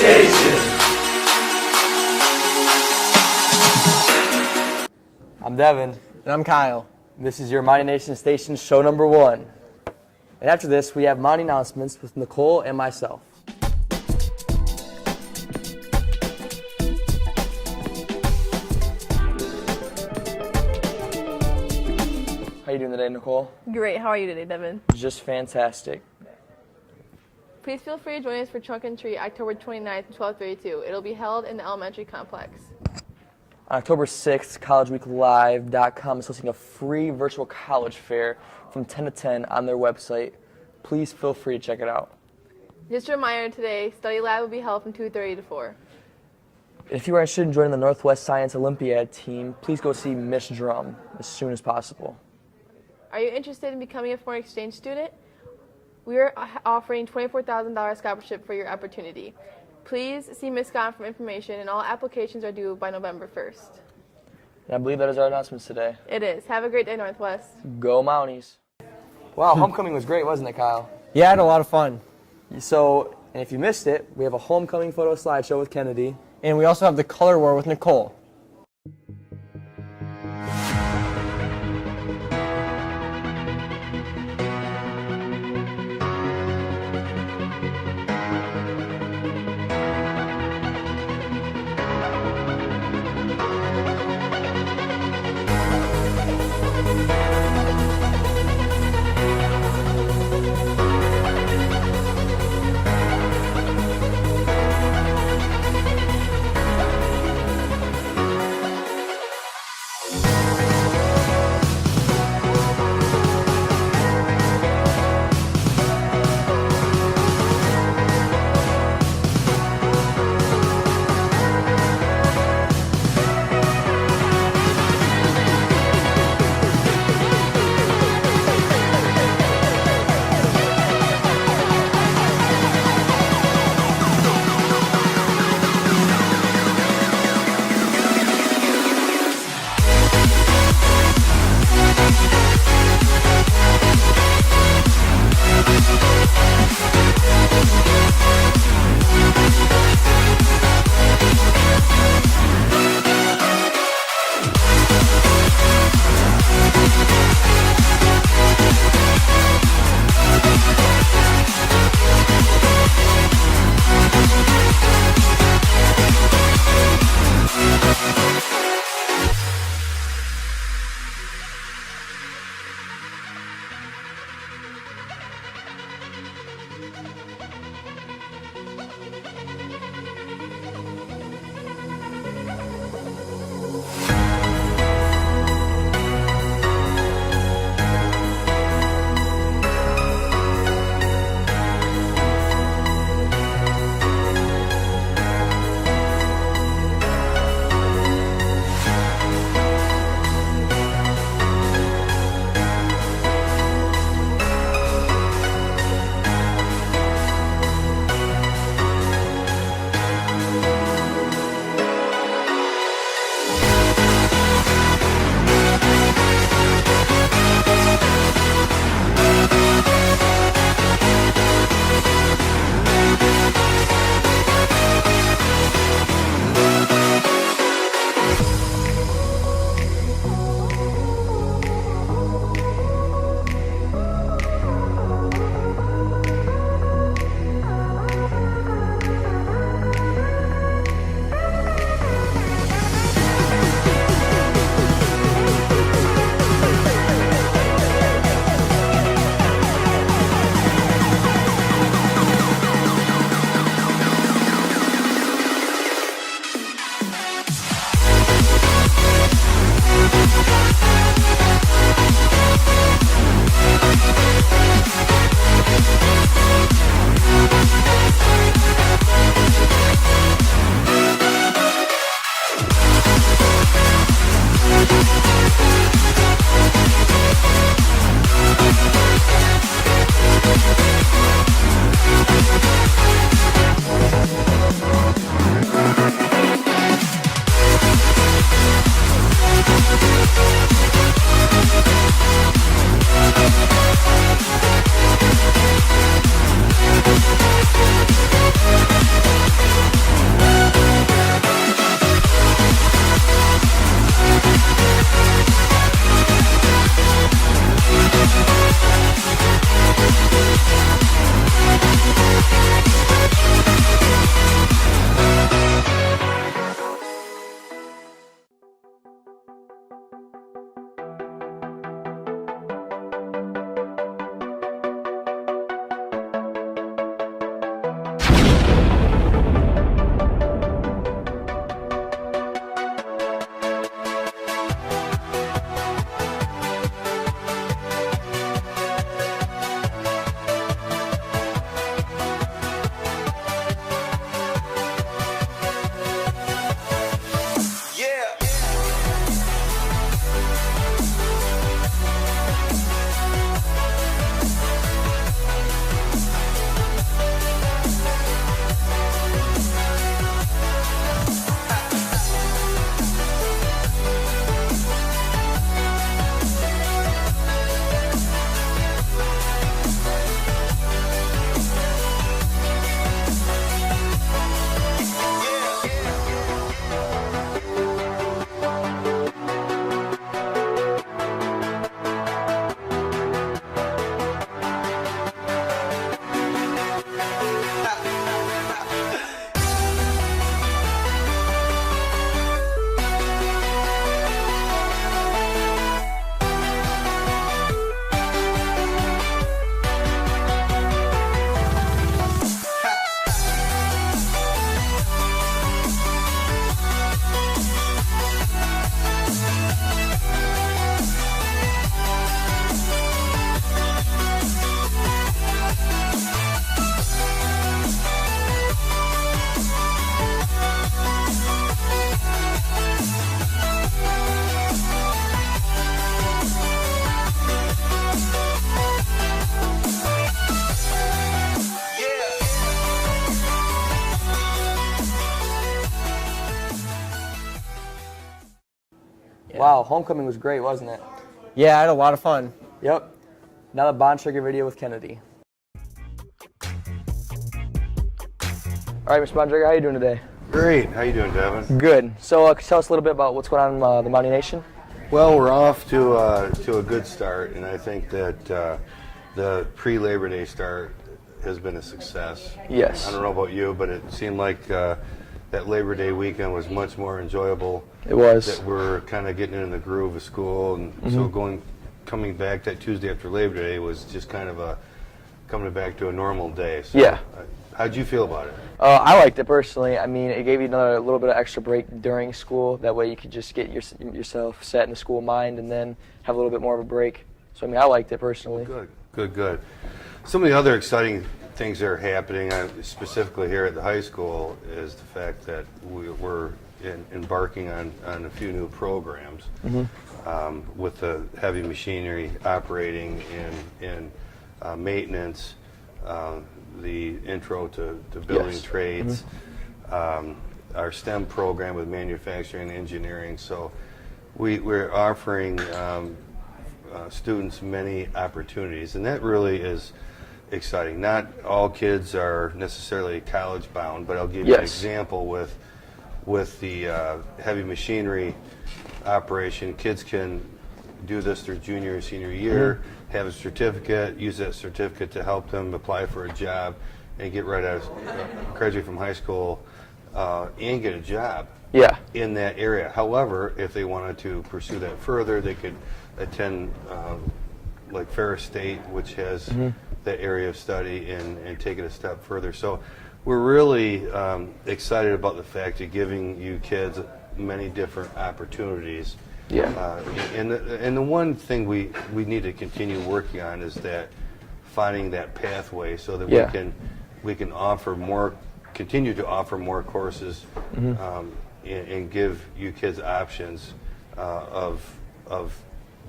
Station. I'm Devin. And I'm Kyle. This is your Mighty Nation Station show number 1. And after this, we have Monty announcements with Nicole and myself. How you doing today, Nicole? Great. How are you today, Devin? Just fantastic. Please feel free to join us for Trunk and Treat October 29th at 12:32. It'll be held in the elementary complex. On October 6th, collegeweeklive.com is hosting a free virtual college fair from 10 to 10 on their website. Please feel free to check it out. Just a reminder today, Study Lab will be held from 2:30 to 4. If you are interested in joining the Northwest Science Olympiad team, please go see Miss Drum as soon as possible. Are you interested in becoming a foreign exchange student? We are offering $24,000 scholarship for your opportunity. Please see Ms. Scott for information, and all applications are due by November 1st. And I believe that is our announcements today. It is. Have a great day, Northwest. Go Mounties. Wow, homecoming was great, wasn't it, Kyle? Yeah, I had a lot of fun. So, and if you missed it, we have a homecoming photo slideshow with Kennedy. And we also have the color war with Nicole. Wow, homecoming was great, wasn't it? Yeah, I had a lot of fun. Yep. Now the Bontrager video with Kennedy. All right, Mr. Bontrager, how are you doing today? Great. How you doing, Devin? Good. So tell us a little bit about what's going on in the Mountie Nation. Well, we're off to a good start, and I think that the pre-Labor Day start has been a success. Yes. I don't know about you, but it seemed like that Labor Day weekend was much more enjoyable. It was. That we're kind of getting in the groove of school, and so coming back that Tuesday after Labor Day was just kind of coming back to a normal day. So, Yeah. How'd you feel about it? I liked it personally. I mean, it gave you another little bit of extra break during school. That way you could just get yourself set in the school mind and then have a little bit more of a break. So, I mean, I liked it personally. Good. Some of the other exciting things that are happening, specifically here at the high school, is the fact that we're embarking on a few new programs with the heavy machinery operating in maintenance, the intro to building Yes. trades, our STEM program with manufacturing and engineering. So we're offering students many opportunities, and that really is exciting. Not all kids are necessarily college bound, but I'll give you an Yes. example with the heavy machinery operation. Kids can do this their junior or senior year, have a certificate, use that certificate to help them apply for a job and get right out of graduate from high school and get a job Yeah. in that area. However, if they wanted to pursue that further, they could attend like Ferris State, which has that area of study, and take it a step further. So we're really excited about the fact of giving you kids many different opportunities. Yeah. And the one thing we need to continue working on is that finding that pathway so that Yeah. we can offer more, continue to offer more courses, and give you kids options of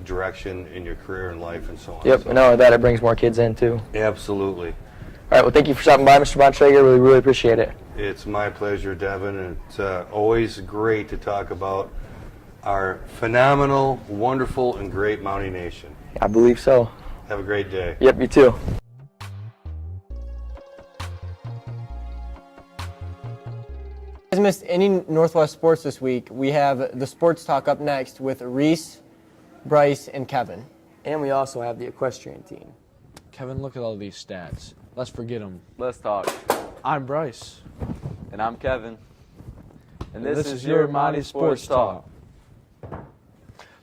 direction in your career and life and so on. Yep. So, And not only that, it brings more kids in too. absolutely. All right. Well, thank you for stopping by, Mr. Bontrager. Really appreciate it. It's my pleasure, Devin, and it's always great to talk about our phenomenal, wonderful, and great Mountie Nation. I believe so. Have a great day. Yep. You too. If you guys missed any Northwest sports this week, we have the Sports Talk up next with Reese, Bryce, and Kevin. And we also have the equestrian team. Kevin, look at all these stats. Let's forget them. Let's talk. I'm Bryce. And I'm Kevin. And this is your Mountie Sports Talk.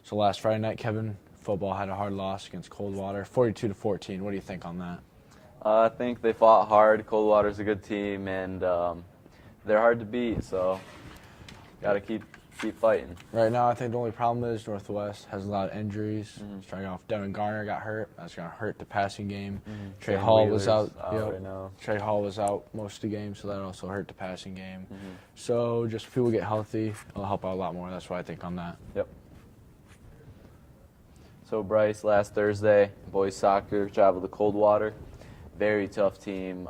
So last Friday night, Kevin, football had a hard loss against Coldwater, 42-14. What do you think on that? I think they fought hard. Coldwater's a good team, and they're hard to beat, so got to keep fighting. Right now, I think the only problem is Northwest has a lot of injuries. Starting off, Devin Garner got hurt. That's going to hurt the passing game. Trey Sam Hall Wheeler's was out. out right now. Trey Hall was out most of the game, so that also hurt the passing game. So just if people get healthy, it'll help out a lot more. That's what I think on that. Yep. So Bryce, last Thursday, boys soccer traveled to Coldwater. Very tough team.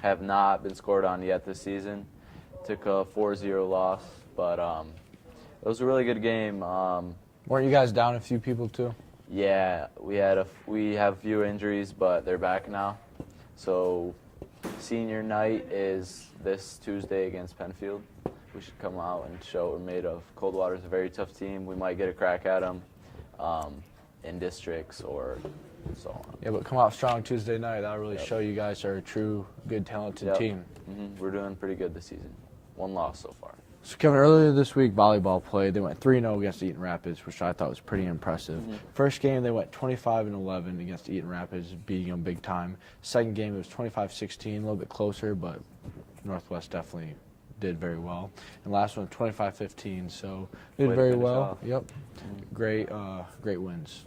Have not been scored on yet this season. Took a 4-0 loss, but it was a really good game. Weren't you guys down a few people too? Yeah, we have a few injuries, but they're back now. So senior night is this Tuesday against Penfield. We should come out and show what we're made of. Coldwater's a very tough team. We might get a crack at them in districts or so on. Yeah, but come out strong Tuesday night. That'll really show you guys are a true, good, talented Yep. team. We're doing pretty good this season. One loss so far. So, Kevin, earlier this week, volleyball played. They went 3-0 against Eaton Rapids, which I thought was pretty impressive. First game, they went 25-11 against Eaton Rapids, beating them big time. Second game, it was 25-16, a little bit closer, but Northwest definitely did very well. And last one, 25-15, so did Way to very finish well. off. Yep, great wins.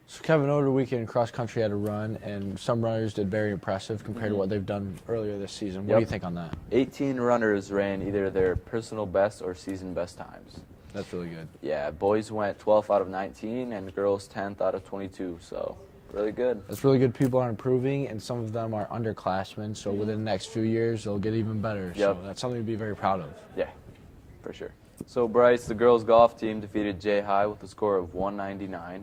So, Kevin, over the weekend, cross country had a run, and some runners did very impressive compared to what they've done earlier this season. What do you Yep. think on that? 18 runners ran either their personal best or season best times. That's really good. Yeah, boys went 12th out of 19 and girls 10th out of 22, so really good. That's really good. People are improving, and some of them are underclassmen, so within the next few years, they'll get even better. Yep. So that's something to be very proud of. Yeah, for sure. So Bryce, the girls golf team defeated Jay High with a score of 199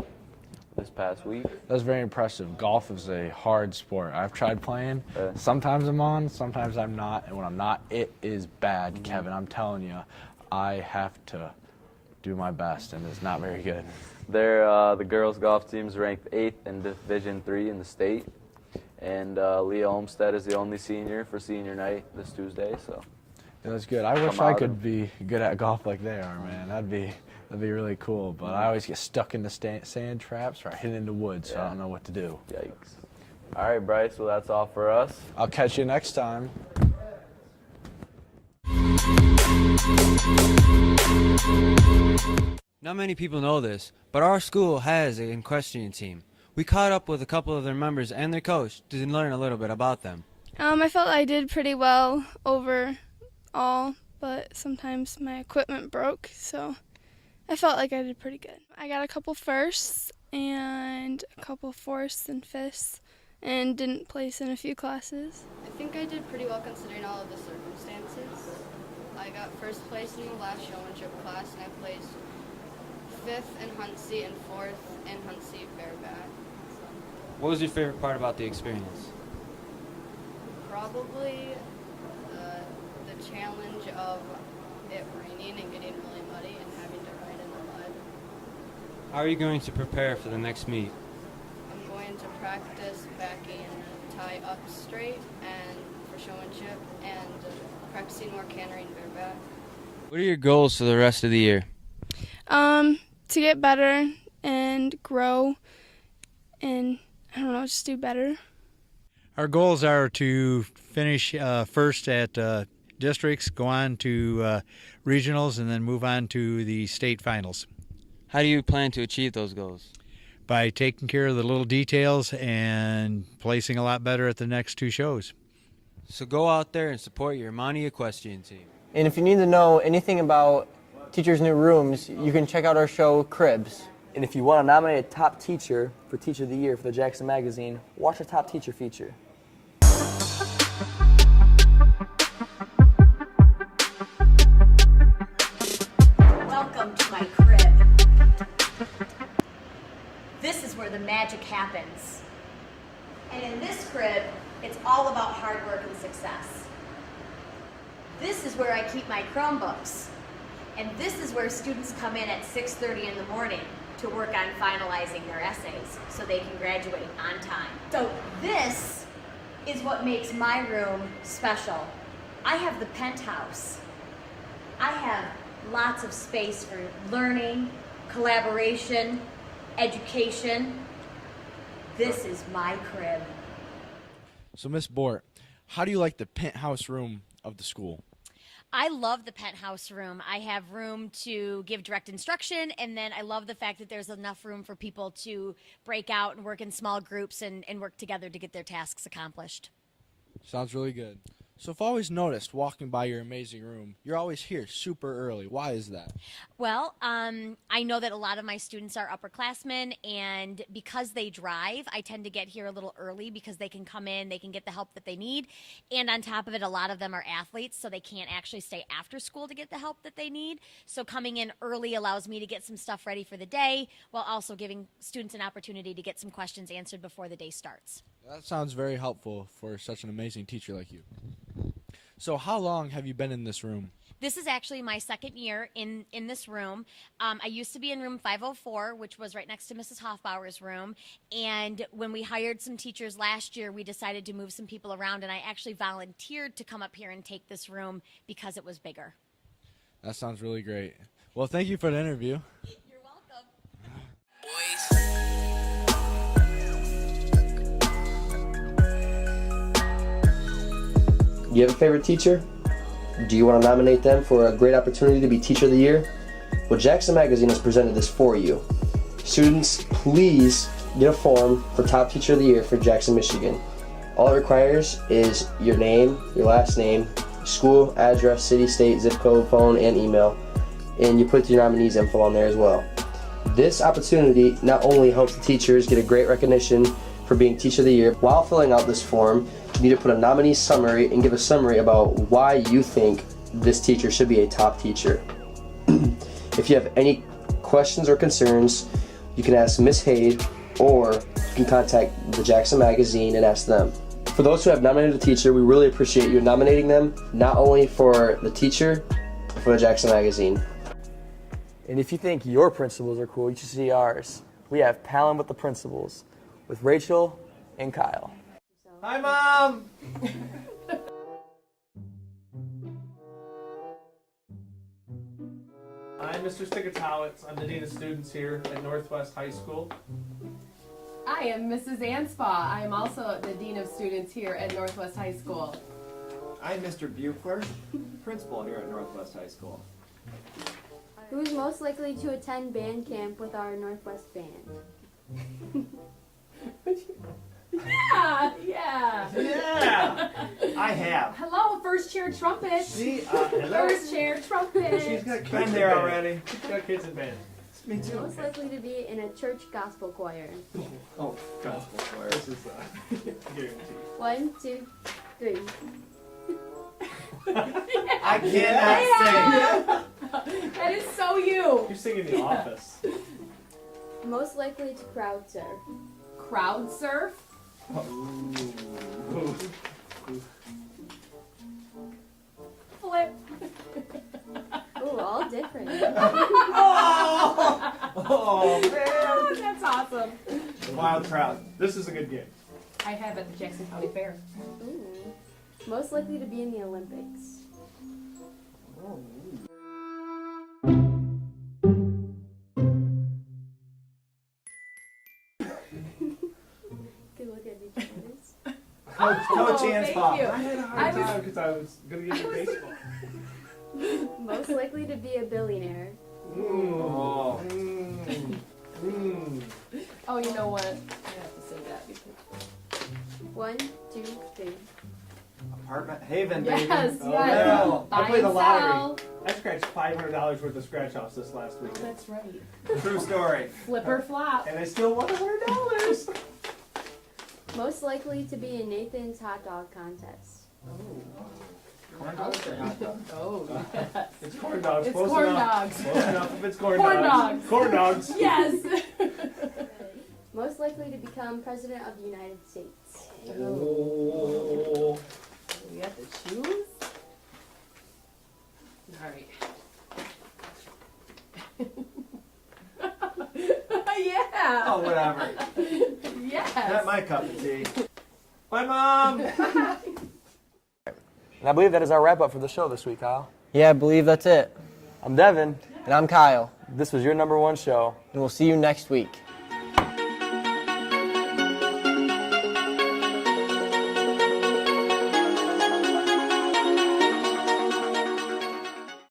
this past week. That was very impressive. Golf is a hard sport. I've tried playing. Sometimes I'm on, sometimes I'm not. And when I'm not, it is bad, Kevin. I'm telling you, I have to do my best, and it's not very good. The girls golf team's ranked 8th in Division III in the state. And Leah Olmstead is the only senior for senior night this Tuesday. So It was good. I wish Come I out could and- be good at golf like they are, man. That'd be really cool. But I always get stuck in the sand traps or I hit into woods, so I don't know what to do. yikes. All right, Bryce, well, that's all for us. I'll catch you next time. Not many people know this, but our school has an equestrian team. We caught up with a couple of their members and their coach to learn a little bit about them. I felt I did pretty well overall, but sometimes my equipment broke, so I felt like I did pretty good. I got a couple firsts and a couple fourths and fifths and didn't place in a few classes. I think I did pretty well considering all of the circumstances. I got first place in the last showmanship class, and I placed 5th in hunt seat and 4th in hunt seat bareback. So What was your favorite part about the experience? probably the challenge of it raining and getting really muddy and having to ride in the mud. How are you going to prepare for the next meet? I'm going to practice backing tie up straight and for showmanship and practicing more cantering bareback. What are your goals for the rest of the year? To get better and grow and, I don't know, just do better. Our goals are to finish first at districts, go on to regionals, and then move on to the state finals How do you plan to achieve those goals? by taking care of the little details and placing a lot better at the next 2 shows. So go out there and support your Imani equestrian team. And if you need to know anything about Teachers' New Rooms, you can check out our show, Cribs. And if you want to nominate a top teacher for Teacher of the Year for the Jackson Magazine, watch our top teacher feature. Welcome to my crib. This is where the magic happens. And in this crib, it's all about hard work and success. This is where I keep my Chromebooks. And this is where students come in at 6:30 in the morning to work on finalizing their essays so they can graduate on time. So this is what makes my room special. I have the penthouse. I have lots of space for learning, collaboration, education. This is my crib. So, Miss Bort, how do you like the penthouse room of the school? I love the penthouse room. I have room to give direct instruction, and then I love the fact that there's enough room for people to break out and work in small groups and work together to get their tasks accomplished. Sounds really good. So I've always noticed walking by your amazing room, you're always here super early. Why is that? Well, I know that a lot of my students are upperclassmen, and because they drive, I tend to get here a little early because they can come in, they can get the help that they need, and on top of it, a lot of them are athletes, so they can't actually stay after school to get the help that they need. So coming in early allows me to get some stuff ready for the day, while also giving students an opportunity to get some questions answered before the day starts. That sounds very helpful for such an amazing teacher like you. So how long have you been in this room? This is actually my second year in this room. I used to be in room 504, which was right next to Mrs. Hoffbauer's room. And when we hired some teachers last year, we decided to move some people around, and I actually volunteered to come up here and take this room because it was bigger. That sounds really great. Well, thank you for the interview. You're welcome. Do you have a favorite teacher? Do you want to nominate them for a great opportunity to be Teacher of the Year? Well, Jackson Magazine has presented this for you. Students, please get a form for Top Teacher of the Year for Jackson, Michigan. All it requires is your name, your last name, school, address, city, state, zip code, phone, and email. And you put your nominees' info on there as well. This opportunity not only helps the teachers get a great recognition for being Teacher of the Year, while filling out this form, you need to put a nominee summary and give a summary about why you think this teacher should be a top teacher. If you have any questions or concerns, you can ask Miss Haid, or you can contact the Jackson Magazine and ask them. For those who have nominated a teacher, we really appreciate you nominating them, not only for the teacher, but for the Jackson Magazine. And if you think your principals are cool, you should see ours. We have Palin with the Principals, with Rachel and Kyle. Hi, Mom! I'm Mr. Stikatowitz. I'm the Dean of Students here at Northwest High School. I am Mrs. Anspaugh. I am also the Dean of Students here at Northwest High School. I'm Mr. Buechler, principal here at Northwest High School. Who's most likely to attend band camp with our Northwest band? Yeah, yeah. Yeah! I have. Hello, first chair trumpet. Hello. First chair trumpet. She's got kids Been in there band. already. She's got kids in band. Me too. Most likely to be in a church gospel choir. Oh, gospel choir. This is guaranteed. 1, 2, 3. I cannot sing. That is so you. You're singing The Office. Most likely to crowd surf. Crowd surf. Flip. Ooh, all different. Oh, man! That's awesome. Wild crowd. This is a good game. I have at the Jackson County Fair. Ooh. Most likely to be in the Olympics. Good look at each other's. Coach thank Anspaugh. you. I had a hard time because I was going to get into baseball. Most likely to be a billionaire. Oh. Oh, you know what? I have to say that because. 1, 2, 3. Apartment Haven, baby. Yes, Oh, yes. yeah. I Buy played the and lottery. sell. I scratched $500 worth of scratch offs this last week. That's right. True story. Flip or flop. And I still won $100. Most likely to be in Nathan's hot dog contest. Corn dogs or hot dogs? Oh, yes. It's corn dogs. It's Close corn enough. dogs. Close enough if it's corn Corn dogs. dogs. Corn dogs. Yes. Most likely to become president of the United States. Oh. We have to choose. All right. Yeah. Oh, whatever. Yes. Not my cup of tea. Bye, Mom! And I believe that is our wrap up for the show this week, Kyle. Yeah, I believe that's it. I'm Devin, And I'm Kyle. this was your #1 show. And we'll see you next week.